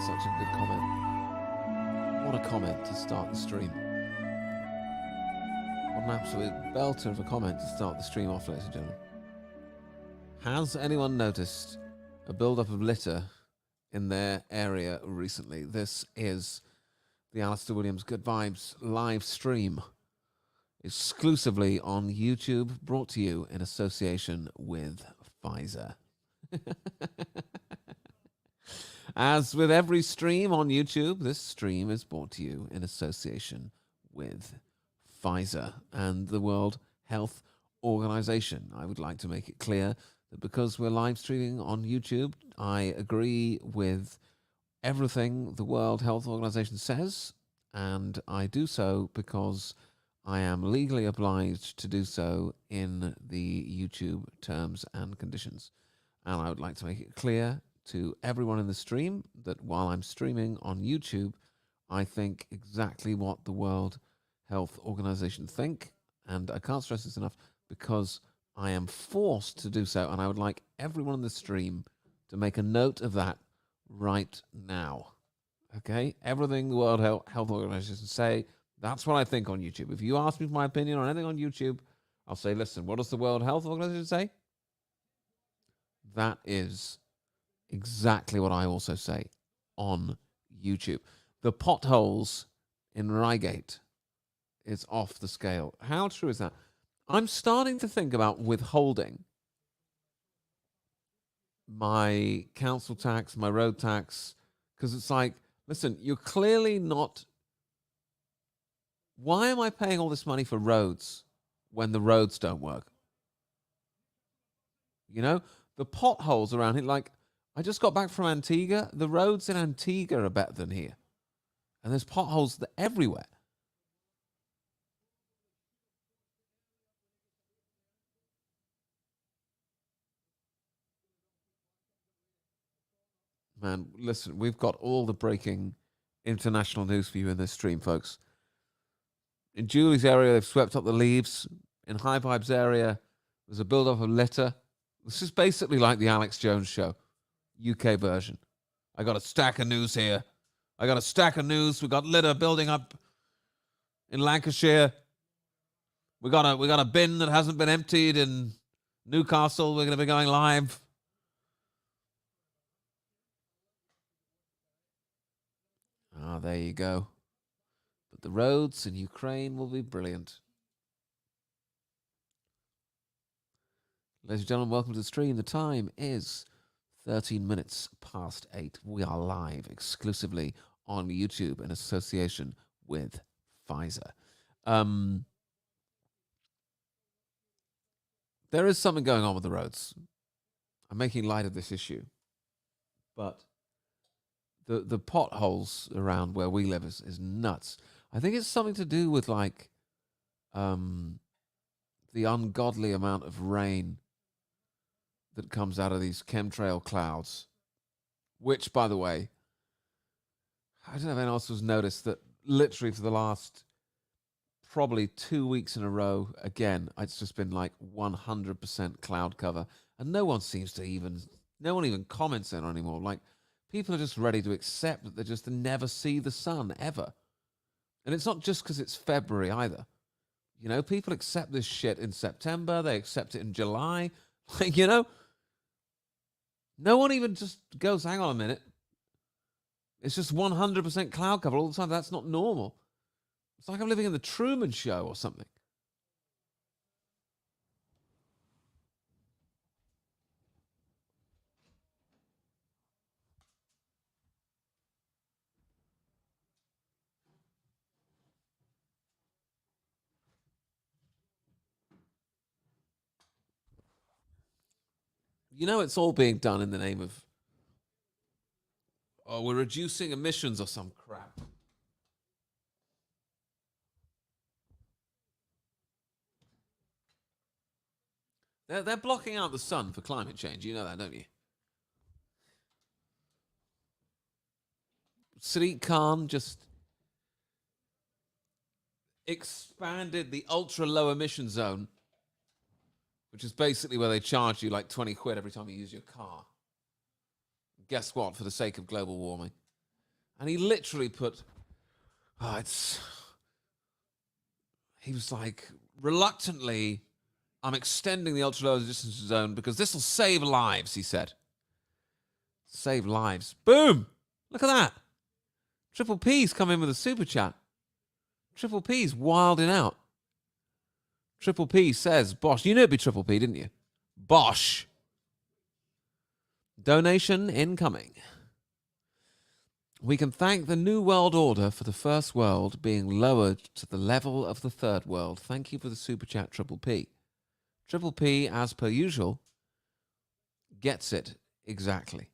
Such a good comment. What a comment to start the stream. What an absolute belter of a comment to start the stream off, ladies and gentlemen. Has anyone noticed a build-up of litter in their area recently? This is the Alistair Williams Good Vibes live stream, exclusively on YouTube, brought to you in association with Pfizer. As with every stream on YouTube, this stream is brought to you in association with Pfizer and the World Health Organization. I would like to make it clear that because we're live streaming on YouTube, I agree with everything the World Health Organization says, and I do so because I am legally obliged to do so in the YouTube terms and conditions. And I would like to make it clear to everyone in the stream that while I'm streaming on YouTube, I think exactly what the World Health Organization think, and I can't stress this enough because I am forced to do so, and I would like everyone in the stream to make a note of that right now. Okay? Everything the World Health Organization say, that's what I think on YouTube. If you ask me for my opinion on anything on YouTube, I'll say, listen, what does the World Health Organization say? That is exactly what I also say on YouTube. The potholes in Reigate is off the scale. How true is that? I'm starting to think about withholding my council tax, my road tax, because it's like, listen, you're clearly not... Why am I paying all this money for roads when the roads don't work? You know, the potholes around here, like, I just got back from Antigua. The roads in Antigua are better than here. And there's potholes everywhere. Man, listen, we've got all the breaking international news for you in this stream, folks. In Julie's area, they've swept up the leaves. In High Vibes area, there's a build-up of litter. This is basically like the Alex Jones show, UK version. I got a stack of news here. I got a stack of news. We got litter building up in Lancashire. We got a bin that hasn't been emptied in Newcastle. We're going to be going live. Ah, there you go. But the roads in Ukraine will be brilliant. Ladies and gentlemen, welcome to the stream. The time is 13 minutes past 8. We are live exclusively on YouTube in association with Pfizer. There is something going on with the roads. I'm making light of this issue. But the potholes around where we live is nuts. I think it's something to do with like the ungodly amount of rain that comes out of these chemtrail clouds, which, by the way, I don't know if anyone else has noticed that literally for the last probably 2 weeks in a row, again, it's just been like 100% cloud cover, and no one even comments on it anymore. Like, people are just ready to accept that they just never see the sun, ever. And it's not just because it's February either. You know, people accept this shit in September. They accept it in July. Like, you know, no one even just goes, hang on a minute. It's just 100% cloud cover all the time. That's not normal. It's like I'm living in the Truman Show or something. You know, it's all being done in the name of, oh, we're reducing emissions or some crap. They're blocking out the sun for climate change. You know that, don't you? Sadiq Khan just expanded the ultra low emission zone, which is basically where they charge you like 20 quid every time you use your car. Guess what? For the sake of global warming. And he literally put, he was like, reluctantly, I'm extending the ultra-low distance zone because this will save lives, he said. Save lives. Boom! Look at that. Triple P's come in with a super chat. Triple P's wilding out. Triple P says, Bosh. You knew it'd be Triple P, didn't you? Bosh. Donation incoming. We can thank the New World Order for the First World being lowered to the level of the Third World. Thank you for the super chat, Triple P. Triple P, as per usual, gets it exactly.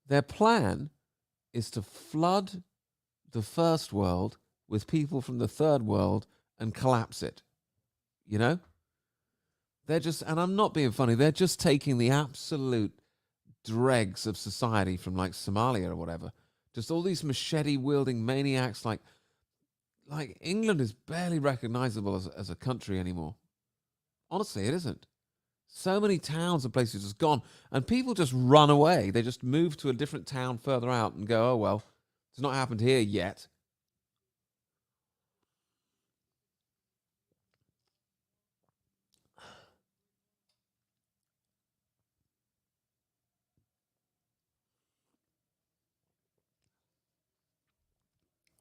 Their plan is to flood the First World with people from the Third World and collapse it. You know? They're just, and I'm not being funny, they're just taking the absolute dregs of society from like Somalia or whatever. Just all these machete-wielding maniacs. Like England is barely recognizable as a country anymore. Honestly, it isn't. So many towns and places just gone, and people just run away. They just move to a different town further out and go, oh, well, it's not happened here yet.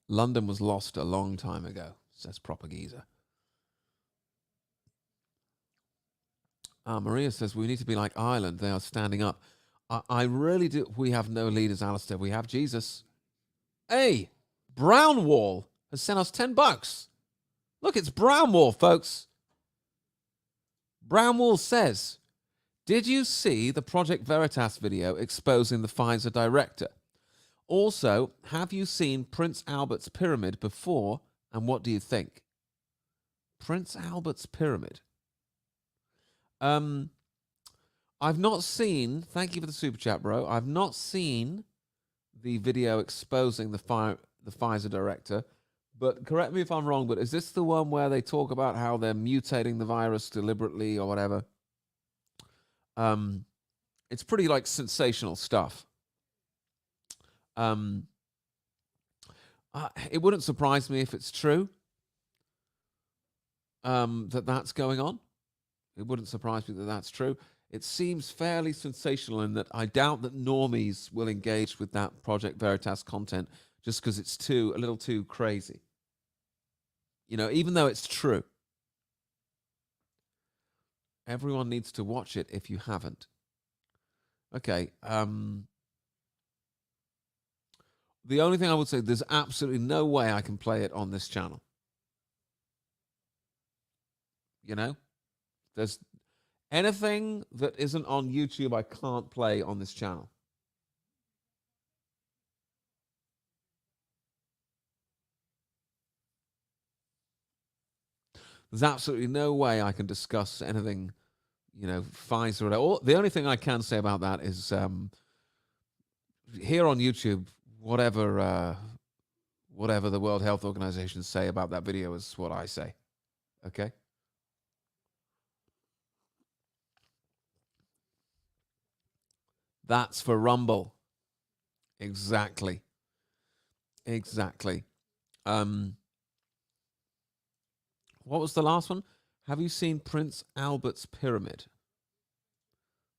London was lost a long time ago, says Propaganda. Maria says, we need to be like Ireland. They are standing up. I really do. We have no leaders, Alistair. We have Jesus. Hey, Brownwall has sent us $10. Look, it's Brownwall, folks. Brownwall says, did you see the Project Veritas video exposing the Pfizer director? Also, have you seen Prince Albert's pyramid before, and what do you think? Prince Albert's pyramid? I've not seen, thank you for the super chat, bro. I've not seen the video exposing the Pfizer director, but correct me if I'm wrong, but is this the one where they talk about how they're mutating the virus deliberately or whatever? It's pretty like sensational stuff. It wouldn't surprise me if it's true that's going on. It wouldn't surprise me that that's true. It seems fairly sensational in that I doubt that normies will engage with that Project Veritas content just because it's a little too crazy. You know, even though it's true. Everyone needs to watch it if you haven't. Okay. The only thing I would say, there's absolutely no way I can play it on this channel. You know? There's anything that isn't on YouTube I can't play on this channel. There's absolutely no way I can discuss anything, you know, Pfizer or the only thing I can say about that is here on YouTube, whatever the World Health Organization say about that video is what I say. Okay? That's for Rumble. Exactly. Exactly. What was the last one? Have you seen Prince Albert's pyramid?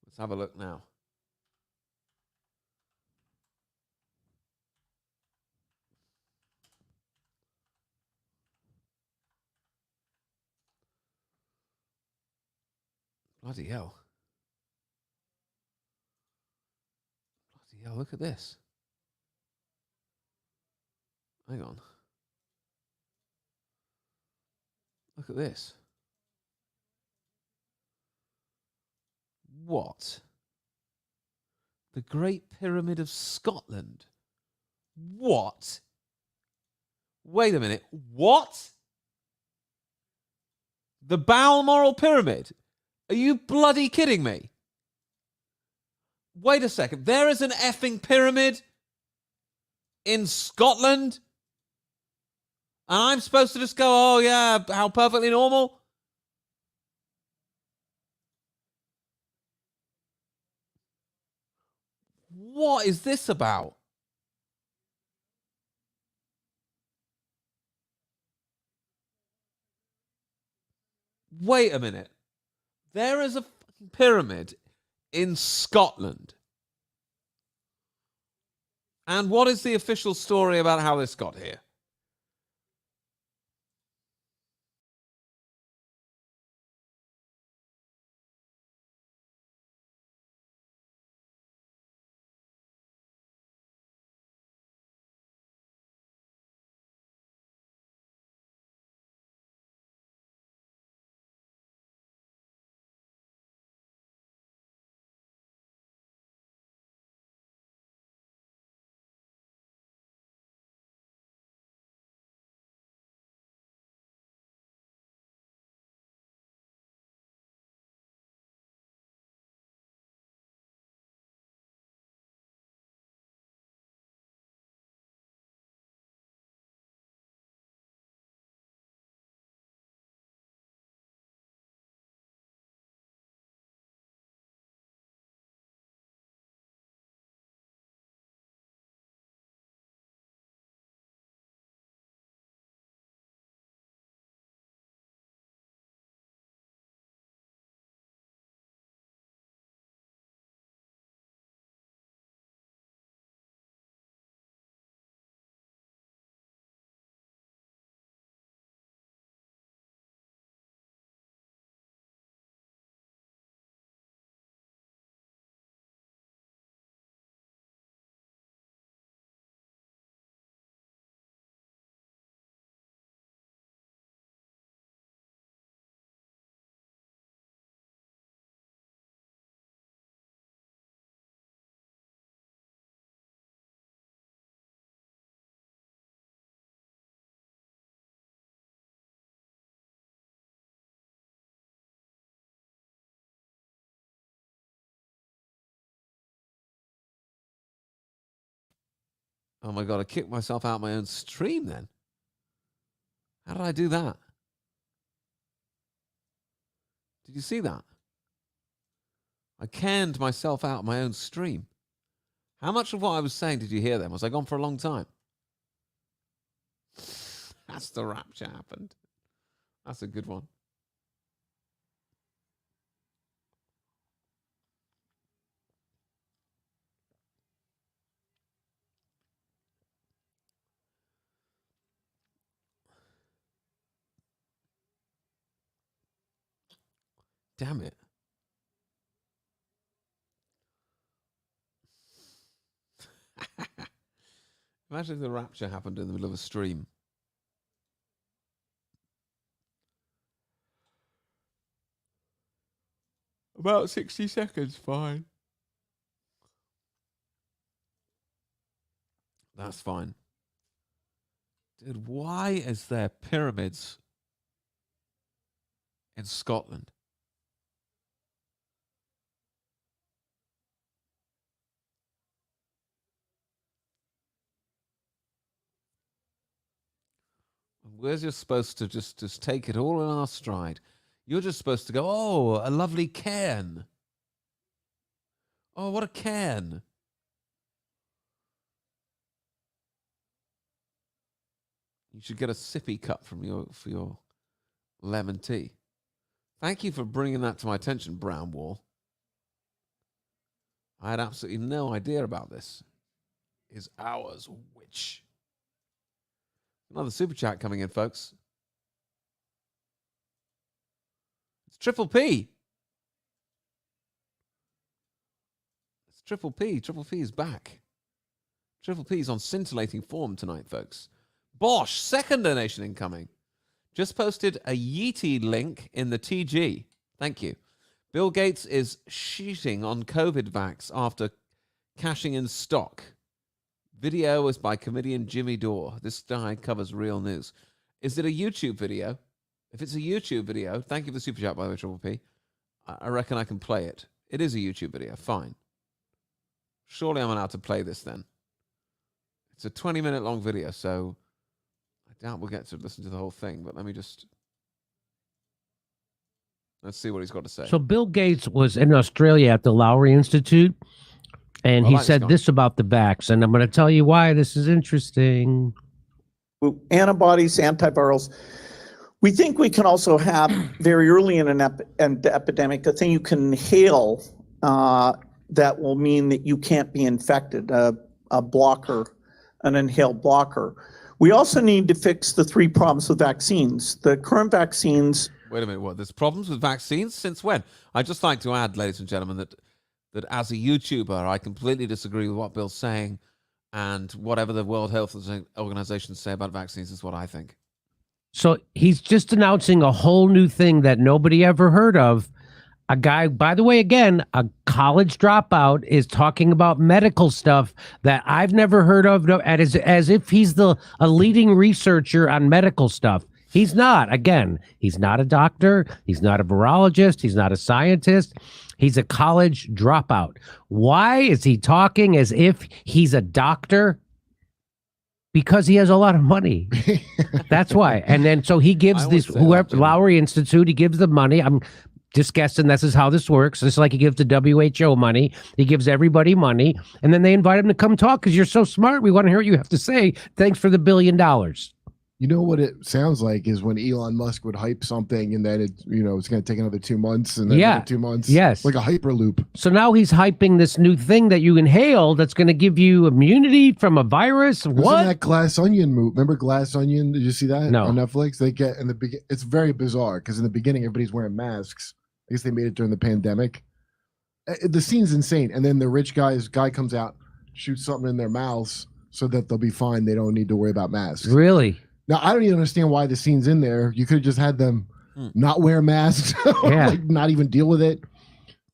Let's have a look now. Bloody hell. Bloody hell, look at this. Hang on. Look at this. What? The Great Pyramid of Scotland. What? Wait a minute. What? The Balmoral Pyramid? Are you bloody kidding me? Wait a second. There is an effing pyramid in Scotland? And I'm supposed to just go, oh yeah, how perfectly normal? What is this about? Wait a minute. There is a pyramid in Scotland. And what is the official story about how this got here? Oh my God, I kicked myself out of my own stream then. How did I do that? Did you see that? I canned myself out of my own stream. How much of what I was saying did you hear then? Was I gone for a long time? That's the rapture happened. That's a good one. Damn it. Imagine if the rapture happened in the middle of a stream. About 60 seconds, fine. That's fine. Dude, why is there pyramids in Scotland? We're just supposed to just take it all in our stride. You're just supposed to go, oh, a lovely cairn. Oh, what a cairn. You should get a sippy cup for your lemon tea. Thank you for bringing that to my attention, Brown Wall. I had absolutely no idea about this. Is ours witch? Another super chat coming in, folks. It's Triple P. It's Triple P. Triple P is back. Triple P is on scintillating form tonight, folks. Bosch, second donation incoming. Just posted a Yeetie link in the TG. Thank you. Bill Gates is shooting on COVID vax after cashing in stock. Video was by comedian Jimmy Dore. This guy covers real news. Is it a YouTube video? If it's a YouTube video, thank you for the super chat, by the way, Triple P. I reckon I can play it. It is a YouTube video. Fine. Surely I'm allowed to play this then. It's a 20-minute long video, so I doubt we'll get to listen to the whole thing, but let's see what he's got to say. So Bill Gates was in Australia at the Lowry Institute, And he said this about the vax, and I'm going to tell you why this is interesting. Antibodies, antivirals. We think we can also have very early in an epidemic a thing you can inhale that will mean that you can't be infected, a blocker, an inhaled blocker. We also need to fix the 3 problems with vaccines. The current vaccines. Wait a minute, what? There's problems with vaccines? Since when? I'd just like to add, ladies and gentlemen, that as a YouTuber, I completely disagree with what Bill's saying, and whatever the World Health Organization say about vaccines is what I think. So he's just announcing a whole new thing that nobody ever heard of. A guy, by the way, again, a college dropout is talking about medical stuff that I've never heard of, as if he's a leading researcher on medical stuff. He's not. Again, he's not a doctor. He's not a virologist. He's not a scientist. He's a college dropout. Why is he talking as if he's a doctor? Because he has a lot of money. That's why. And then so he gives this Lowry Institute, he gives the money. I'm just guessing this is how this works. It's like he gives the WHO money. He gives everybody money. And then they invite him to come talk because you're so smart. We want to hear what you have to say. Thanks for the $1 billion. You know what it sounds like is when Elon Musk would hype something and then it's going to take another 2 months and then another 2 months. Yes. Like a hyperloop. So now he's hyping this new thing that you inhale that's going to give you immunity from a virus. What? That Glass Onion movie? Remember Glass Onion? Did you see that? No. On Netflix? They get in the beginning. It's very bizarre because in the beginning everybody's wearing masks. I guess they made it during the pandemic. The scene's insane. And then the rich guy comes out, shoots something in their mouths so that they'll be fine. They don't need to worry about masks. Really? Now, I don't even understand why the scene's in there. You could have just had them not wear masks, like not even deal with it.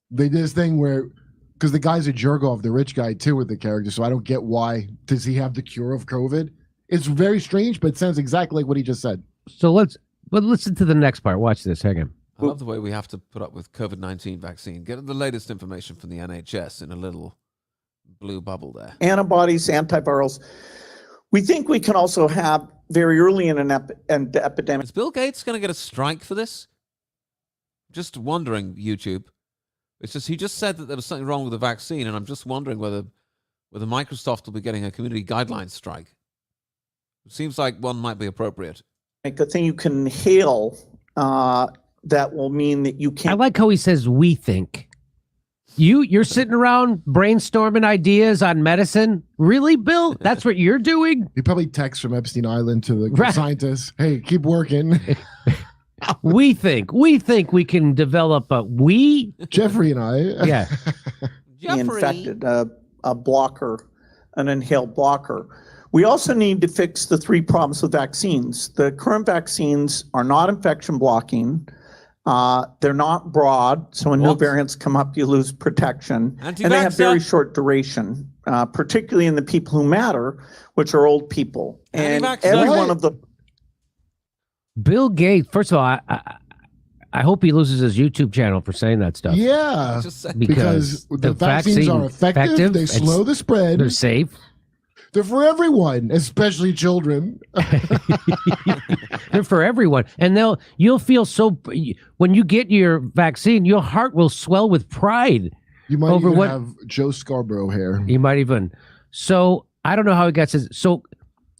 They did this thing where, because the guy's a jerk off, the rich guy too with the character, so I don't get why. Does he have the cure of COVID? It's very strange, but it sounds exactly like what he just said. So let's listen to the next part. Watch this. Hang on. I love the way we have to put up with COVID-19 vaccine. Get the latest information from the NHS in a little blue bubble there. Antibodies, antivirals. We think we can also have very early in an epidemic. Is Bill Gates going to get a strike for this? Just wondering, YouTube. It's just he just said that there was something wrong with the vaccine, and I'm just wondering whether Microsoft will be getting a community guidelines strike. It seems like one might be appropriate. Like a thing you can inhale that will mean that you can't. I like how he says we think. You're sitting around brainstorming ideas on medicine? Really, Bill? That's what you're doing? He probably texts from Epstein Island to the scientists. Hey, keep working. We think we can develop Jeffrey and I. Yeah. Infected, a blocker, an inhaled blocker. We also need to fix the 3 problems with vaccines. The current vaccines are not infection blocking. They're not broad, so when new variants come up, you lose protection. And they have very short duration, particularly in the people who matter, which are old people. And every one of the... Bill Gates, first of all, I hope he loses his YouTube channel for saying that stuff. Yeah, because the vaccines are effective, they slow the spread. They're safe. They're for everyone, especially children. They're for everyone. And you'll feel so, when you get your vaccine, your heart will swell with pride. You might even have Joe Scarborough hair. You might even. So I don't know how he gets his. So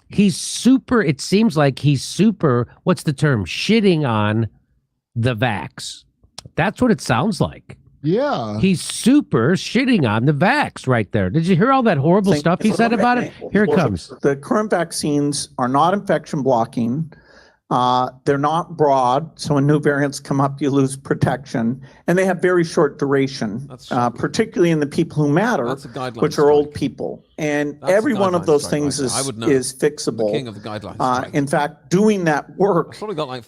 he's super, it seems like he's super, what's the term? Shitting on the vax. That's what it sounds like. Yeah. He's super shitting on the vax right there. Did you hear all that horrible stuff he said about it? Here it comes. The current vaccines are not infection blocking. They're not broad, so when new variants come up, you lose protection. And they have very short duration, particularly in the people who matter, which are old people. And every one of those things is fixable. The king of the guidelines. In fact, doing that work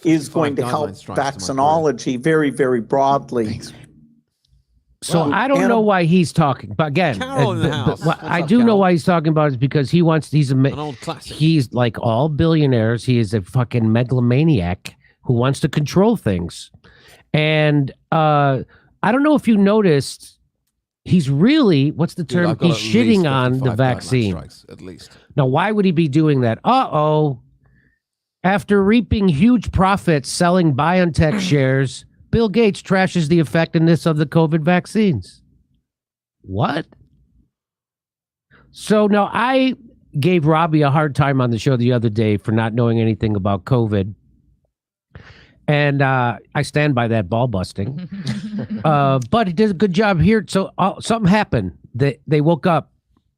is going to help vaccinology very, very broadly. Thanks. So I don't know why he's talking, but again, I do know why he's talking about it is because he's an old classic. He's like all billionaires. He is a fucking megalomaniac who wants to control things. And I don't know if you noticed, he's really, what's the term? He's shitting on the vaccine. At least. Now, why would he be doing that? After reaping huge profits selling BioNTech shares, Bill Gates trashes the effectiveness of the COVID vaccines. What? So now I gave Robbie a hard time on the show the other day for not knowing anything about COVID. And I stand by that ball busting. But he did a good job here. So something happened. They woke up.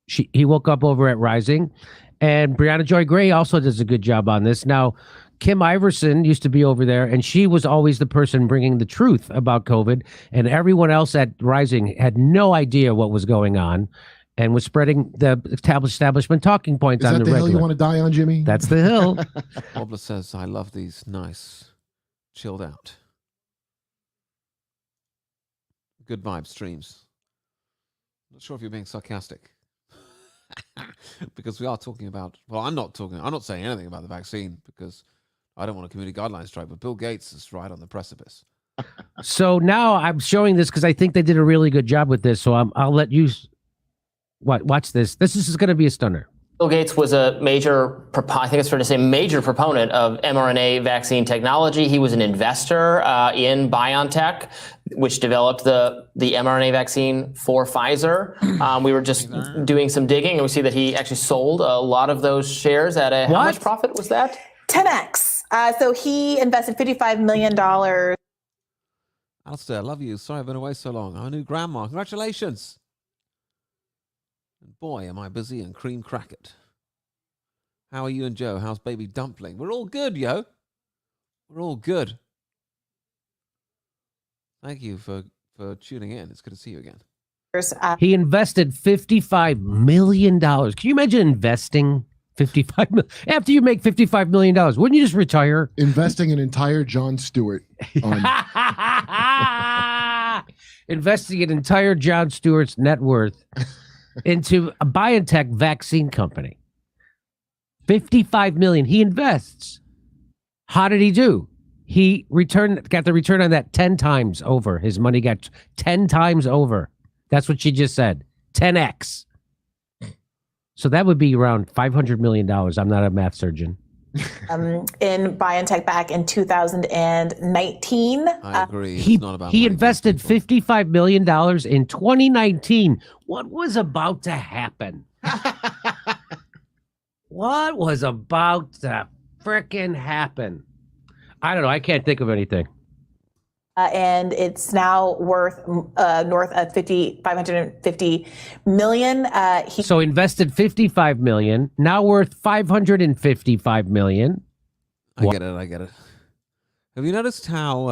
He woke up over at Rising. And Brianna Joy Gray also does a good job on this. Now, Kim Iverson used to be over there, and she was always the person bringing the truth about COVID. And everyone else at Rising had no idea what was going on and was spreading the establishment talking points on the regular. Is that the hill you want to die on, Jimmy? That's the hill. Wobbler says, I love these nice, chilled out, good vibe streams. Not sure if you're being sarcastic. Because we are talking about, well, I'm not saying anything about the vaccine because I don't want a community guidelines strike, but Bill Gates is right on the precipice. So now I'm showing this because I think they did a really good job with this. So I'll let you watch this. This is going to be a stunner. Bill Gates was a major, I think it's fair to say, major proponent of mRNA vaccine technology. He was an investor in BioNTech, which developed the mRNA vaccine for Pfizer. We were just doing some digging, and we see that he actually sold a lot of those shares at how much profit was that? 10x. So he invested $55 million. Alistair, I love you. Sorry I've been away so long. I'm a new grandma. Congratulations. And boy, am I busy and cream crackered. How are you and Joe? How's baby dumpling? We're all good, yo. We're all good. Thank you for tuning in. It's good to see you again. He invested $55 million. Can you imagine investing $55 million? After you make $55 million, wouldn't you just retire? Investing an entire Jon Stewart on investing an entire Jon Stewart's net worth into a BioNTech vaccine company. $55 million. He invests. How did he do? He got the return on that 10 times over. His money got 10 times over. That's what she just said. 10x. So that would be around $500 million. I'm not a math surgeon. In BioNTech back in 2019. I agree. He money, invested $55 million in 2019. What was about to happen? What was about to frickin' happen? I don't know. I can't think of anything. And it's now worth north of $550 million. So invested $55 million, now worth $555 million. I get it. Have you noticed how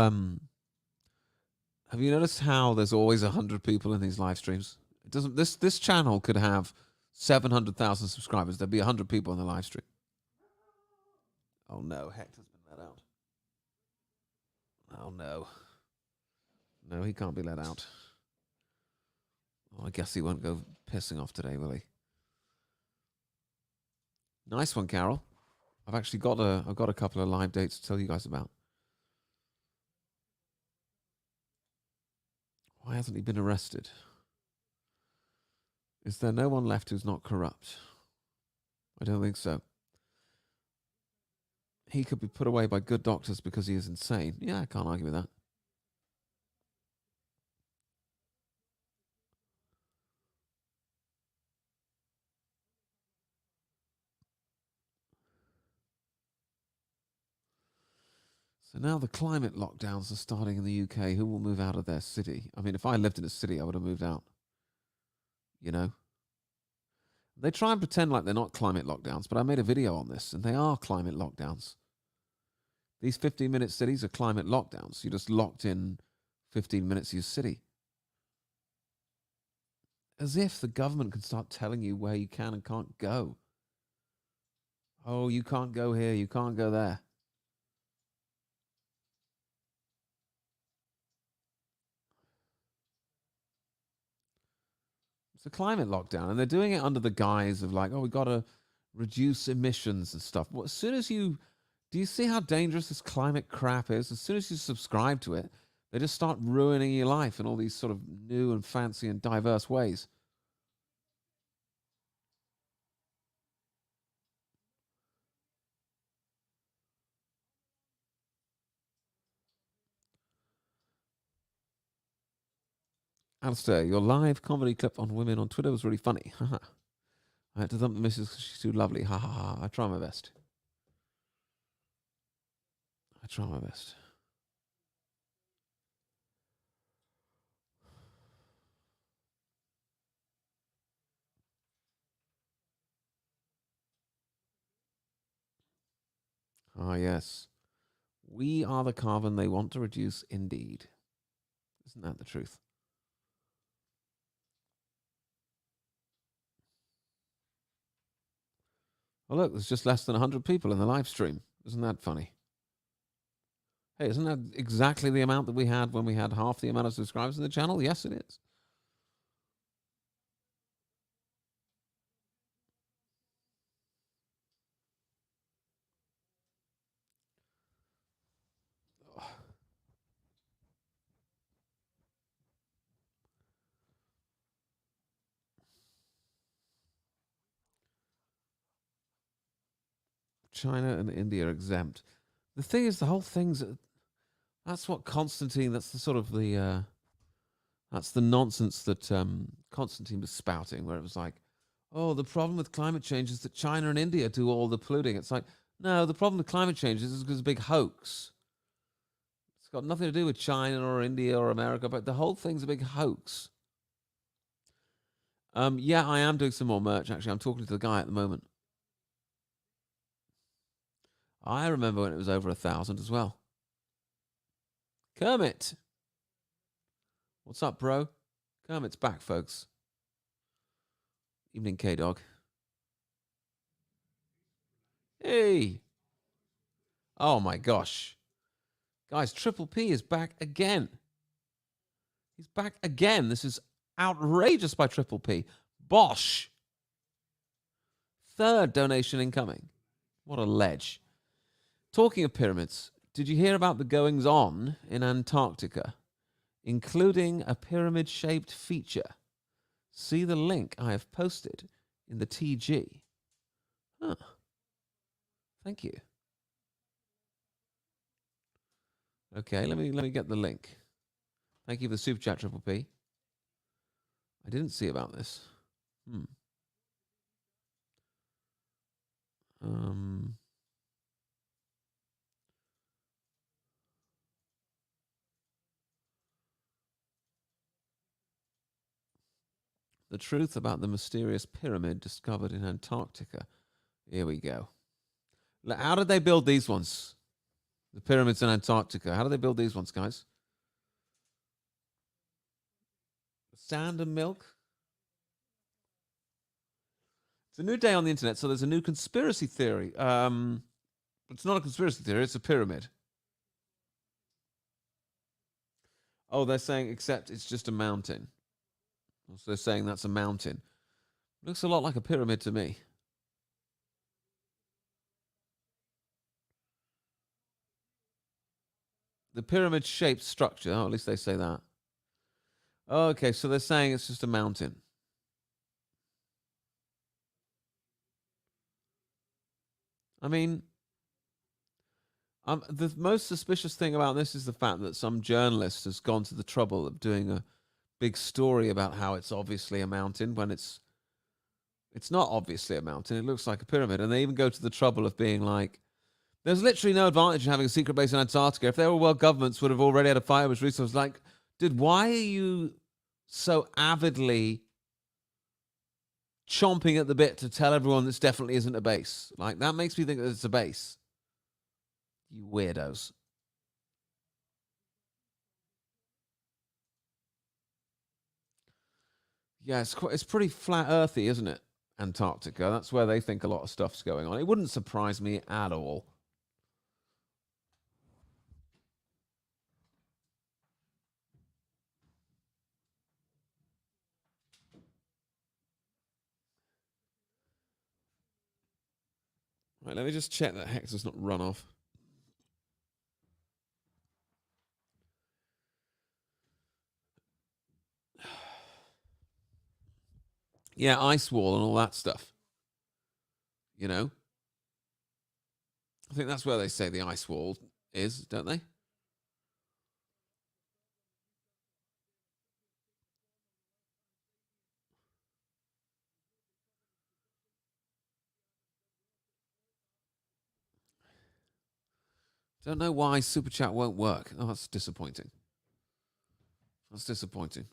there's always 100 people in these live streams? It doesn't. This channel could have 700,000 subscribers. There'd be 100 people in the live stream. Oh no, Hector's been let out. Oh no. No, he can't be let out. Oh, I guess he won't go pissing off today, will he? Nice one, Carol. I've actually got a couple of live dates to tell you guys about. Why hasn't he been arrested? Is there no one left who's not corrupt? I don't think so. He could be put away by good doctors because he is insane. Yeah, I can't argue with that. So now the climate lockdowns are starting in the UK. Who will move out of their city? I mean, if I lived in a city, I would have moved out. You know? They try and pretend like they're not climate lockdowns, but I made a video on this, and they are climate lockdowns. These 15-minute cities are climate lockdowns. You're just locked in 15 minutes of your city. As if the government can start telling you where you can and can't go. Oh, you can't go here, you can't go there. It's a climate lockdown, and they're doing it under the guise of like, oh, we got to reduce emissions and stuff. Well, as soon as do you see how dangerous this climate crap is? As soon as you subscribe to it, they just start ruining your life in all these sort of new and fancy and diverse ways. Alistair, your live comedy clip on women on Twitter was really funny. I had to dump the missus because she's too lovely. Ha ha ha. I try my best. I try my best. Ah, yes. We are the carbon they want to reduce indeed. Isn't that the truth? Oh, look, there's just less than 100 people in the live stream. Isn't that funny? Hey, isn't that exactly the amount that we had when we had half the amount of subscribers in the channel? Yes, it is. China and India are exempt. The thing is, the whole thing's... That's what Constantine... That's the sort of the... that's the nonsense that Constantine was spouting, where it was like, oh, the problem with climate change is that China and India do all the polluting. It's like, no, the problem with climate change is because it's a big hoax. It's got nothing to do with China or India or America, but the whole thing's a big hoax. Yeah, I am doing some more merch, actually. I'm talking to the guy at the moment. I remember when it was over 1,000 as well. Kermit! What's up, bro? Kermit's back, folks. Evening, K-Dog. Hey! Oh my gosh. Guys, Triple P is back again. He's back again. This is outrageous by Triple P. Bosh! Third donation incoming. What a ledge. Talking of pyramids, did you hear about the goings-on in Antarctica, including a pyramid-shaped feature? See the link I have posted in the TG. Huh. Thank you. Okay, let me get the link. Thank you for the super chat, Triple P. I didn't see about this. The truth about the mysterious pyramid discovered in Antarctica. Here we go. How did they build these ones? The pyramids in Antarctica. How do they build these ones, guys? Sand and milk? It's a new day on the internet, so there's a new conspiracy theory. It's not a conspiracy theory, it's a pyramid. Oh, they're saying, except it's just a mountain. So they're saying that's a mountain. Looks a lot like a pyramid to me. The pyramid-shaped structure. Oh, at least they say that. Oh, okay, so they're saying it's just a mountain. I mean, the most suspicious thing about this is the fact that some journalist has gone to the trouble of doing a big story about how it's obviously a mountain when it's not obviously a mountain. It looks like a pyramid. And they even go to the trouble of being like, there's literally no advantage in having a secret base in Antarctica. If they were world governments would have already had a fire with resources. Like, dude, why are you so avidly chomping at the bit to tell everyone this definitely isn't a base? Like, that makes me think that it's a base. You weirdos. Yeah, it's pretty flat earthy, isn't it? Antarctica. That's where they think a lot of stuff's going on. It wouldn't surprise me at all. Right, let me just check that Hector's not run off. Yeah, ice wall and all that stuff. You know? I think that's where they say the ice wall is, don't they? Don't know why Super Chat won't work. Oh, that's disappointing. That's disappointing.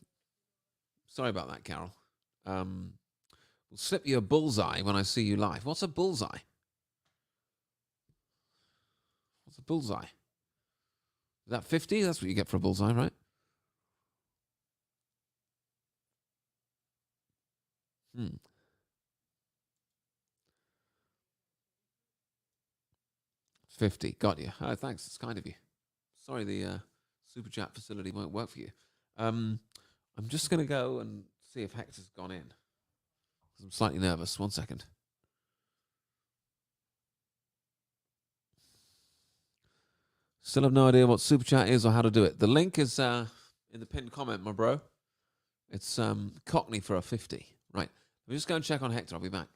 Sorry about that, Carol. We'll slip you a bullseye when I see you live. What's a bullseye? What's a bullseye? Is that 50? That's what you get for a bullseye, right? Hmm. 50. Got you. Oh, thanks. It's kind of you. Sorry the Super Chat facility won't work for you. I'm just going to go and see if Hector's gone in. I'm slightly nervous. 1 second. Still have no idea what Super Chat is or how to do it. The link is in the pinned comment, my bro. It's Cockney for a 50. Right. Let me just go and check on Hector. I'll be back.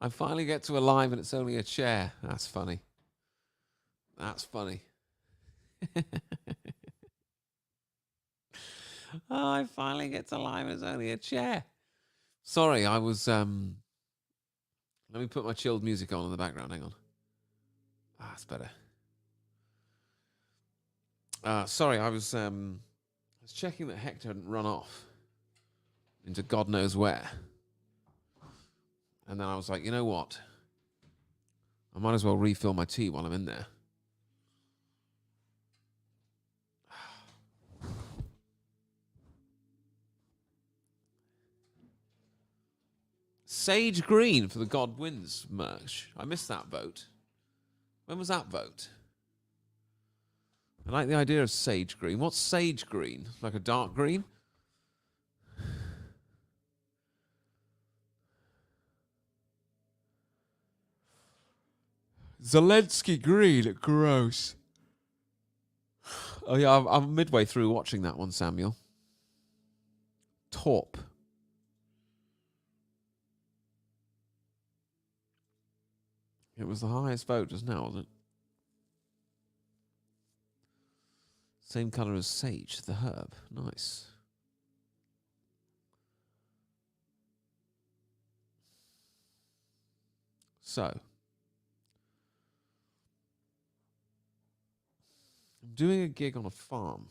I finally get to Alive and it's only a chair. That's funny. That's funny. Oh, I finally get to Alive and it's only a chair. Sorry, I was... Let me put my chilled music on in the background. Hang on. Ah, it's better. Sorry, I was checking that Hector hadn't run off into God knows where. And then I was like, you know what? I might as well refill my tea while I'm in there. Sage Green for the God Wins merch. I missed that vote. When was that vote? I like the idea of sage green. What's sage green? Like a dark green? Zelensky green. Gross. Oh yeah, I'm midway through watching that one, Samuel. Torp. It was the highest vote just now, wasn't it? Same colour as sage, the herb. Nice. So, I'm doing a gig on a farm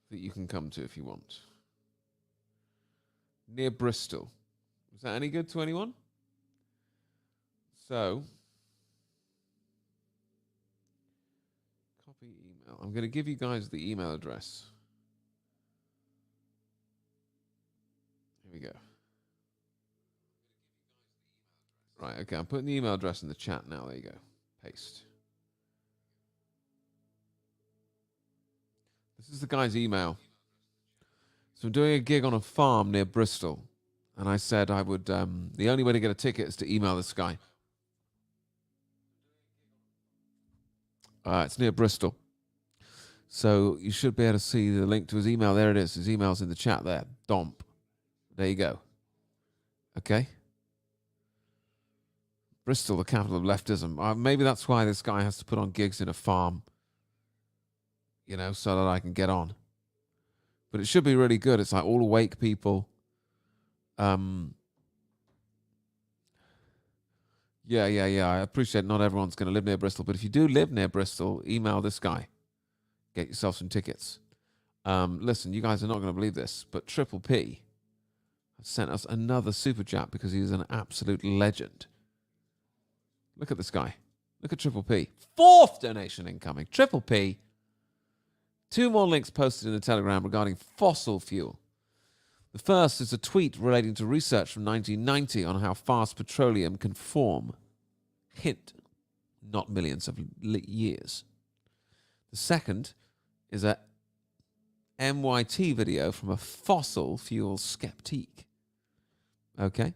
that you can come to if you want. Near Bristol. Is that any good to anyone? So, copy email. I'm going to give you guys the email address. Here we go. Right, okay, I'm putting the email address in the chat now. There you go. Paste. This is the guy's email. So I'm doing a gig on a farm near Bristol. And I said I would, the only way to get a ticket is to email this guy. It's near Bristol. So you should be able to see the link to his email. There it is. His email's in the chat there. Domp. There you go. Okay. Bristol, the capital of leftism. Maybe that's why this guy has to put on gigs in a farm, you know, so that I can get on. But it should be really good. It's like all awake people. Yeah. I appreciate not everyone's going to live near Bristol, but if you do live near Bristol, email this guy. Get yourself some tickets. Listen, you guys are not going to believe this, but Triple P has sent us another super chat because he's an absolute legend. Look at this guy. Look at Triple P. 4th donation incoming. Triple P. 2 more links posted in the Telegram regarding fossil fuel. The first is a tweet relating to research from 1990 on how fast petroleum can form. Hint, not millions of years. The second is a MYT video from a fossil fuel skeptic. Okay.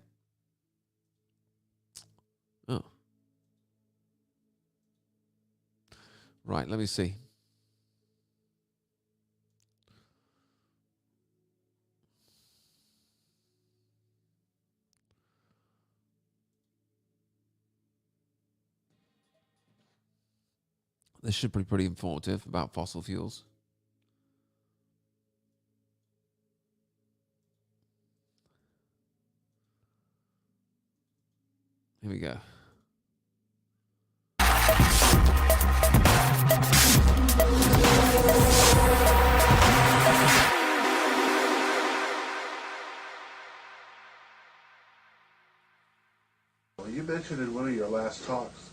Oh. Right, let me see. This should be pretty informative about fossil fuels. Here we go. Well, you mentioned in one of your last talks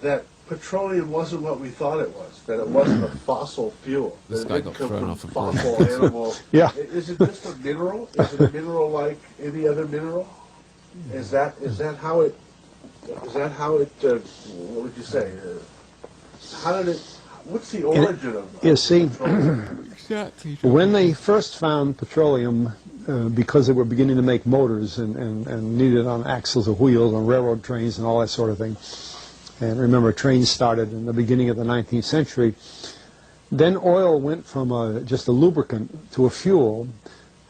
that petroleum wasn't what we thought it was, that it wasn't a fossil fuel. This guy got thrown off a fossil animal. Yeah. Is it just a mineral? Is it a mineral like any other mineral? Is that how it what would you say? What's the origin of You see, Exactly. when they first found petroleum, because they were beginning to make motors and needed on axles of wheels on railroad trains and all that sort of thing, and remember trains started in the beginning of the 19th century, Then oil went from just a lubricant to a fuel,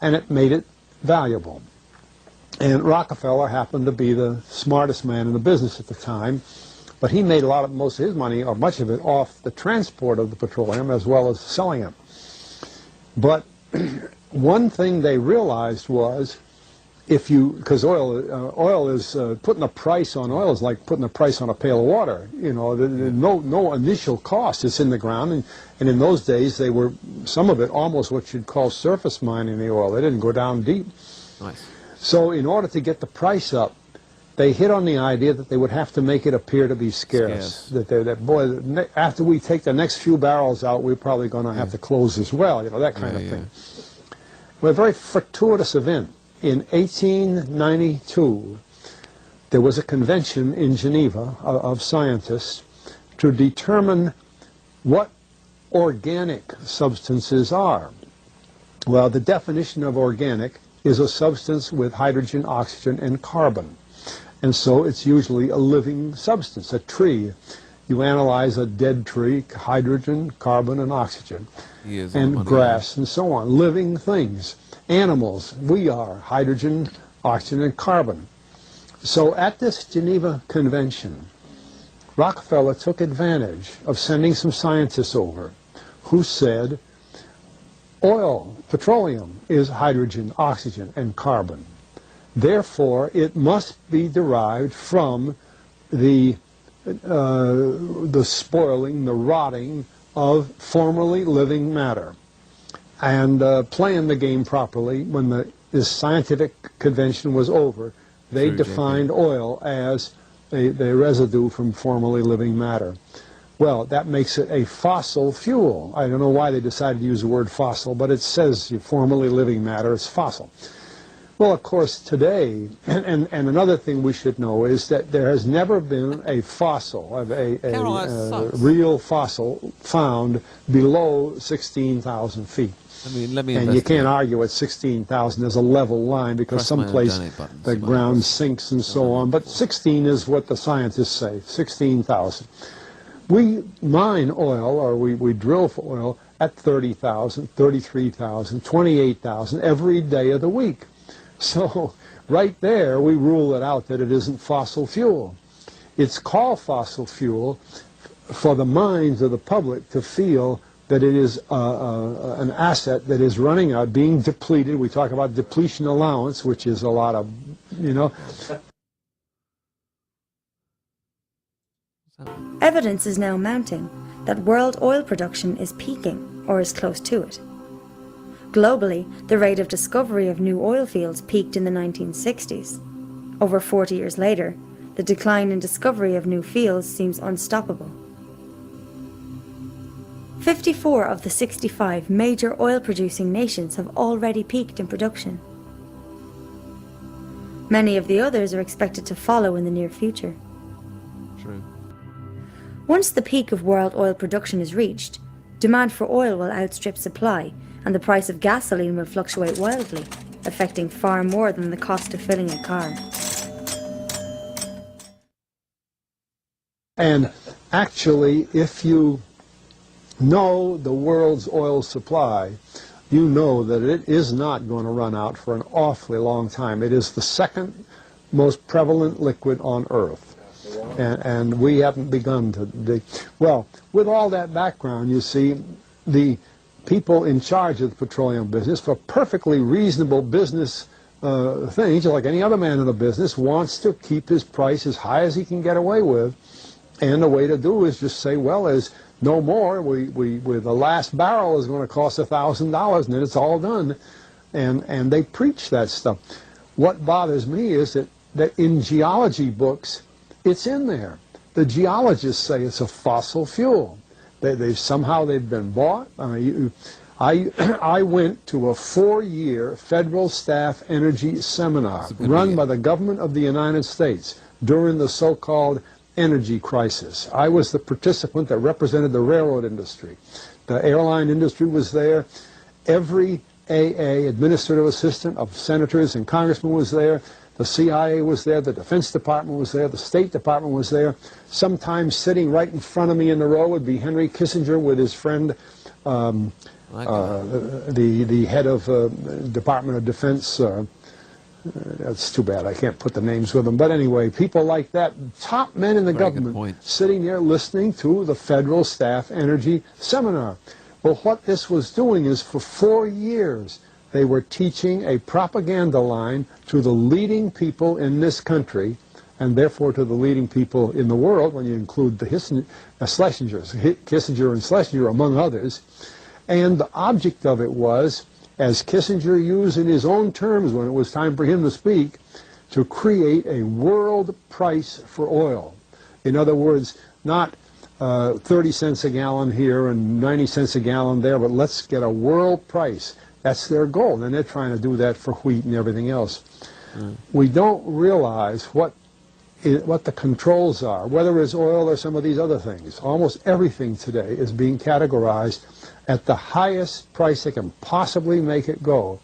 and it made it valuable. And Rockefeller happened to be the smartest man in the business at the time, but he made most of his money, or much of it, off the transport of the petroleum as well as selling it. But one thing they realized was, because oil is putting a price on oil is like putting a price on a pail of water. You know, no initial cost. It's in the ground, and in those days they were, some of it almost what you'd call surface mining the oil. They didn't go down deep. Nice. So in order to get the price up, they hit on the idea that they would have to make it appear to be scarce. That after we take the next few barrels out, we're probably going to have to close as well. You know, that kind of thing. Well, a very fortuitous event. In 1892, there was a convention in Geneva of scientists to determine what organic substances are. Well, the definition of organic is a substance with hydrogen, oxygen, and carbon. And so it's usually a living substance, a tree. You analyze a dead tree, hydrogen, carbon, and oxygen, and grass, and so on, living things. Animals, we are hydrogen, oxygen, and carbon. So at this Geneva Convention, Rockefeller took advantage of sending some scientists over who said, oil, petroleum, is hydrogen, oxygen, and carbon. Therefore, it must be derived from the spoiling, the rotting of formerly living matter. And playing the game properly, when this scientific convention was over, they defined oil as the residue from formerly living matter. Well, that makes it a fossil fuel. I don't know why they decided to use the word fossil, but it says formerly living matter is fossil. Well, of course, today, and another thing we should know is that there has never been a fossil, a real fossil, found below 16,000 feet. And you can't argue at 16,000 as a level line because someplace the ground sinks and so on. But 16 is what the scientists say, 16,000. We mine oil, or we drill for oil, at 30,000, 33,000, 28,000 every day of the week. So right there we rule it out that it isn't fossil fuel. It's called fossil fuel for the minds of the public to feel that it is an asset that is running out, being depleted. We talk about depletion allowance, which is a lot of, you know. Evidence is now mounting that world oil production is peaking, or is close to it. Globally, the rate of discovery of new oil fields peaked in the 1960s. Over 40 years later, the decline in discovery of new fields seems unstoppable. 54 of the 65 major oil-producing nations have already peaked in production. Many of the others are expected to follow in the near future. True. Once the peak of world oil production is reached, demand for oil will outstrip supply, and the price of gasoline will fluctuate wildly, affecting far more than the cost of filling a car. And actually, if you know the world's oil supply, you know that it is not going to run out for an awfully long time. It is the second most prevalent liquid on Earth. And we haven't begun to... Well, with all that background, you see, the people in charge of the petroleum business, for perfectly reasonable business things, like any other man in the business, wants to keep his price as high as he can get away with. And the way to do is just say, well, there's no more. The last barrel is going to cost $1,000, and then it's all done. And they preach that stuff. What bothers me is that in geology books, it's in there. The geologists say it's a fossil fuel. Somehow they've been bought. I went to a 4-year federal staff energy seminar run by the government of the United States during the so-called energy crisis. I was the participant that represented the railroad industry. The airline industry was there. Every AA, administrative assistant of senators and congressmen, was there. The CIA was there, the Defense Department was there, the State Department was there. Sometimes sitting right in front of me in the row would be Henry Kissinger with his friend, the head of Department of Defense. That's too bad, I can't put the names with them. But anyway, people like that, top men in the government, sitting there listening to the Federal Staff Energy Seminar. Well, what this was doing is for 4 years, they were teaching a propaganda line to the leading people in this country, and therefore to the leading people in the world, when you include the Schlesingers, Kissinger and Schlesinger, among others. And the object of it was, as Kissinger used in his own terms when it was time for him to speak, to create a world price for oil. In other words, not 30 cents a gallon here and 90 cents a gallon there, but let's get a world price. That's their goal, and they're trying to do that for wheat and everything else. We don't realize what the controls are, whether it's oil or some of these other things. Almost everything today is being categorized at the highest price they can possibly make it go.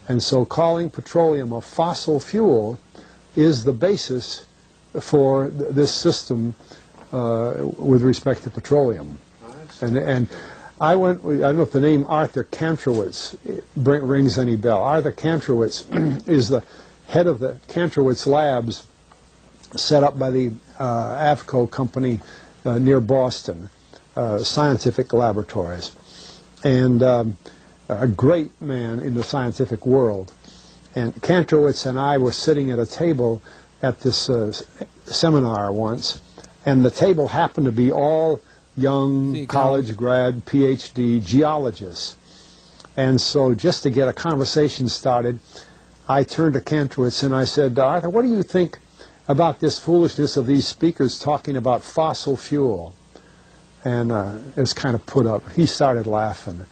And so calling petroleum a fossil fuel is the basis for this system with respect to petroleum. And I don't know if the name Arthur Kantrowitz rings any bell. Arthur Kantrowitz is the head of the Kantrowitz Labs set up by the AFCO company near Boston, scientific laboratories. And a great man in the scientific world. And Kantrowitz and I were sitting at a table at this seminar once, and the table happened to be all young college grad, PhD geologists. And so just to get a conversation started, I turned to Kantrowitz and I said, Arthur, what do you think about this foolishness of these speakers talking about fossil fuel? And it was kind of put up. He started laughing.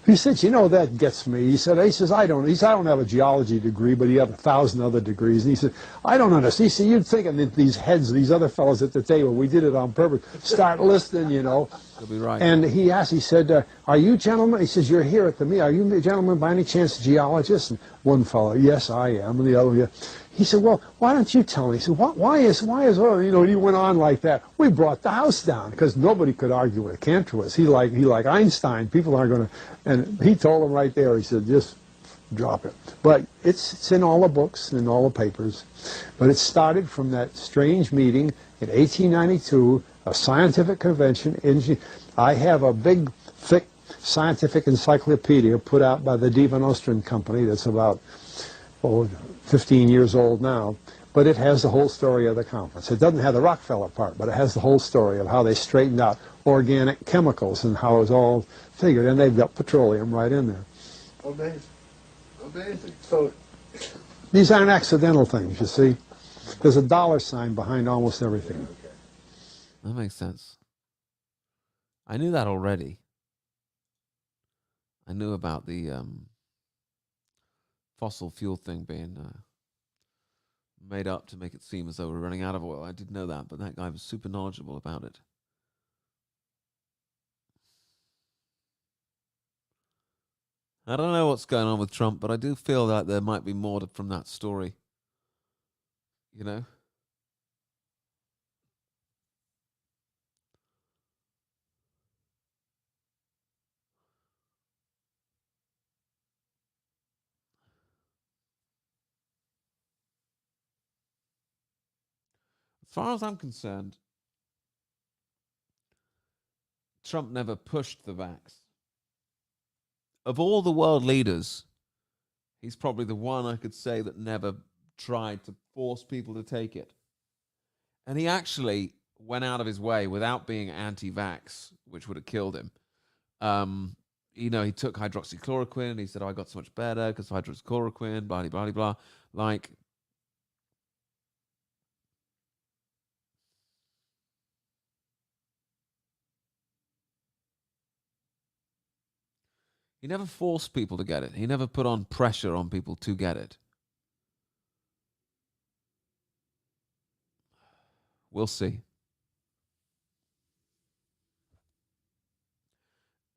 He said, you know, that gets me. He says, I don't have a geology degree, but he had 1,000 other degrees. And he said, I don't understand. He said, you'd think that these heads, these other fellows at the table, we did it on purpose, start listening, you know. You'll be right. And he asked, he said, are you gentlemen? He says, you're here at the meeting. Are you gentlemen by any chance geologists? And one fellow, yes, I am. And the other, yeah. He said, well, why don't you tell me? He said, why is oil? You know, and he went on like that. We brought the house down because nobody could argue with Kantrowitz. He like Einstein. People aren't going to. And he told them right there. He said, just drop it. But it's in all the books and in all the papers. But it started from that strange meeting in 1892, a scientific convention. I have a big, thick scientific encyclopedia put out by the Divan Ostrin Company that's about 15 years old now, but it has the whole story of the conference. It doesn't have the Rockefeller part, but it has the whole story of how they straightened out organic chemicals and how it was all figured, and they've got petroleum right in there. Amazing. Amazing. So these aren't accidental things, you see. There's a dollar sign behind almost everything. That makes sense. I knew that already. I knew about the fossil fuel thing being made up to make it seem as though we're running out of oil. I did know that, but that guy was super knowledgeable about it. I don't know what's going on with Trump, but I do feel that there might be more from that story. You know? As far as I'm concerned, Trump never pushed the vax. Of all the world leaders, he's probably the one I could say that never tried to force people to take it. And he actually went out of his way without being anti-vax, which would have killed him. You know, he took hydroxychloroquine. He said, oh, I got so much better because of hydroxychloroquine, blah, blah, blah, blah. Like, he never forced people to get it. He never put on pressure on people to get it. We'll see.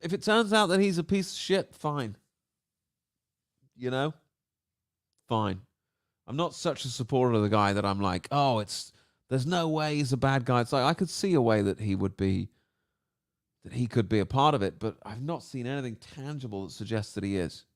If it turns out that he's a piece of shit, fine. You know? Fine. I'm not such a supporter of the guy that I'm like, oh, there's no way he's a bad guy. It's like I could see a way that he could be a part of it, but I've not seen anything tangible that suggests that he is.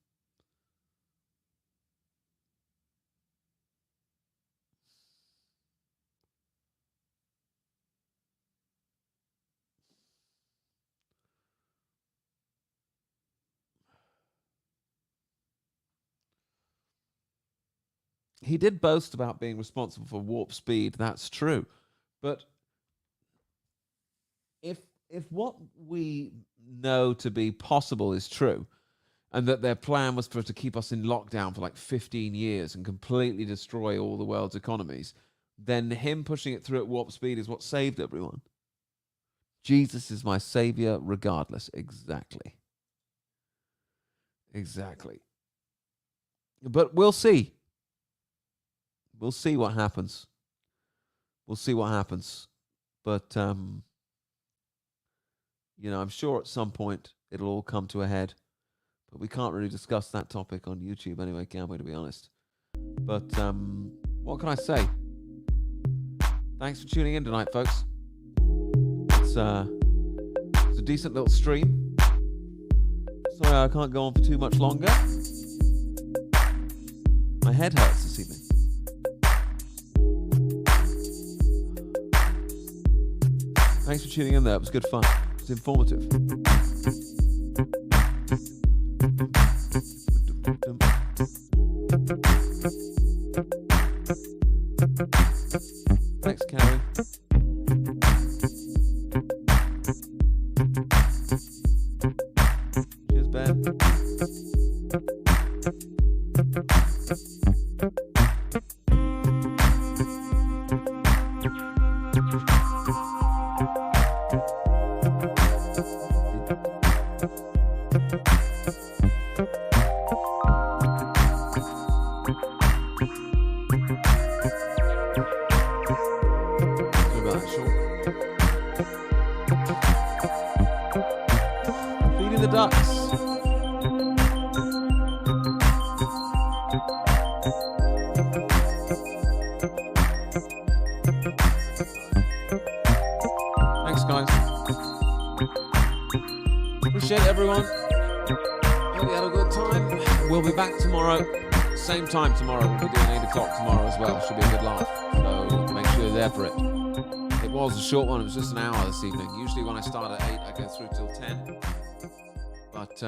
He did boast about being responsible for warp speed. That's true. But if what we know to be possible is true, and that their plan was to keep us in lockdown for like 15 years and completely destroy all the world's economies, then him pushing it through at warp speed is what saved everyone. Jesus is my savior regardless. Exactly. But we'll see. We'll see what happens. But, I'm sure at some point it'll all come to a head. But we can't really discuss that topic on YouTube anyway, can we, to be honest? But what can I say? Thanks for tuning in tonight, folks. It's a decent little stream. Sorry I can't go on for too much longer. My head hurts this evening. Thanks for tuning in there. It was good fun. It was informative. Thanks, Carrie. Cheers, Ben. Feeding the ducks. Thanks, guys. Appreciate everyone. Hope you had a good time. We'll be back tomorrow. Same time tomorrow. We'll be doing 8 o'clock tomorrow as well. Should be a good laugh. So make sure you're there for it. It was a short one. It was just an hour this evening. Usually when I start at 8, I go through till 10. But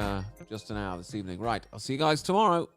just an hour this evening. Right. I'll see you guys tomorrow.